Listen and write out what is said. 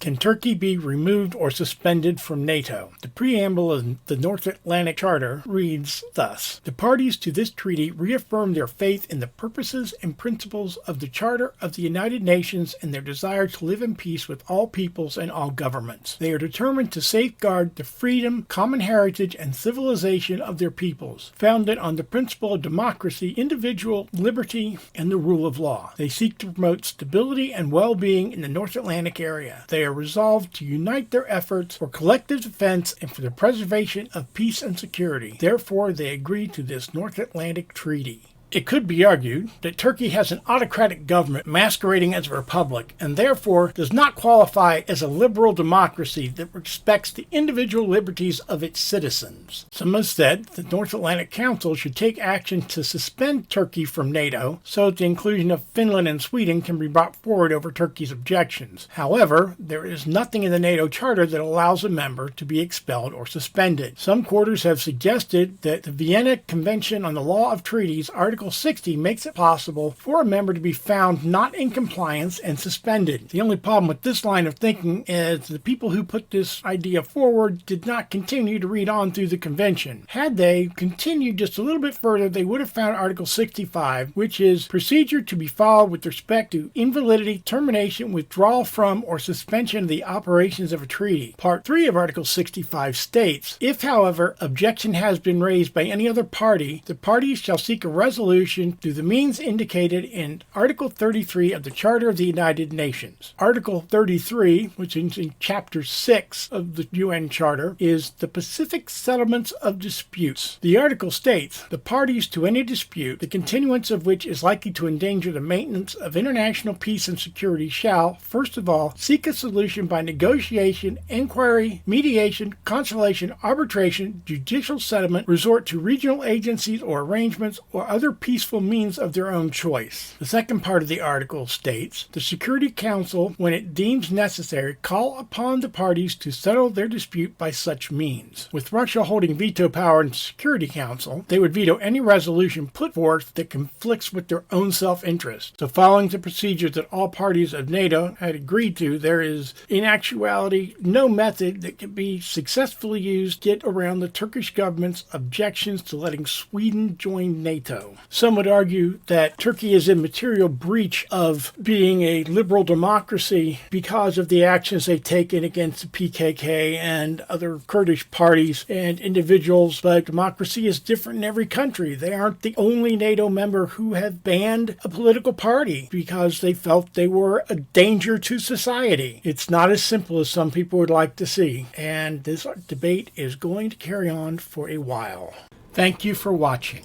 Can Turkey be removed or suspended from NATO? The preamble of the North Atlantic Charter reads thus: The parties to this treaty reaffirm their faith in the purposes and principles of the Charter of the United Nations and their desire to live in peace with all peoples and all governments. They are determined to safeguard the freedom, common heritage, and civilization of their peoples, founded on the principle of democracy, individual liberty, and the rule of law. They seek to promote stability and well-being in the North Atlantic area. They are resolved to unite their efforts for collective defense and for the preservation of peace and security. Therefore, they agree to this North Atlantic Treaty. It could be argued that Turkey has an autocratic government masquerading as a republic and therefore does not qualify as a liberal democracy that respects the individual liberties of its citizens. Some have said the North Atlantic Council should take action to suspend Turkey from NATO so that the inclusion of Finland and Sweden can be brought forward over Turkey's objections. However, there is nothing in the NATO Charter that allows a member to be expelled or suspended. Some quarters have suggested that the Vienna Convention on the Law of Treaties, Article 60 makes it possible for a member to be found not in compliance and suspended. The only problem with this line of thinking is the people who put this idea forward did not continue to read on through the convention. Had they continued just a little bit further, they would have found Article 65, which is procedure to be followed with respect to invalidity, termination, withdrawal from, or suspension of the operations of a treaty. Part 3 of Article 65 states, if, however, objection has been raised by any other party, the parties shall seek a resolution through the means indicated in Article 33 of the Charter of the United Nations. Article 33, which is in Chapter 6 of the UN Charter, is the Pacific Settlements of Disputes. The article states, the parties to any dispute, the continuance of which is likely to endanger the maintenance of international peace and security shall, first of all, seek a solution by negotiation, inquiry, mediation, conciliation, arbitration, judicial settlement, resort to regional agencies or arrangements, or other peaceful means of their own choice. The second part of the article states, the Security Council, when it deems necessary, call upon the parties to settle their dispute by such means. With Russia holding veto power in the Security Council, they would veto any resolution put forth that conflicts with their own self-interest. So following the procedures that all parties of NATO had agreed to, there is, in actuality, no method that can be successfully used to get around the Turkish government's objections to letting Sweden join NATO. Some would argue that Turkey is in material breach of being a liberal democracy because of the actions they've taken against the PKK and other Kurdish parties and individuals, but democracy is different in every country. They aren't the only NATO member who have banned a political party because they felt they were a danger to society. It's not as simple as some people would like to see, and this debate is going to carry on for a while. Thank you for watching.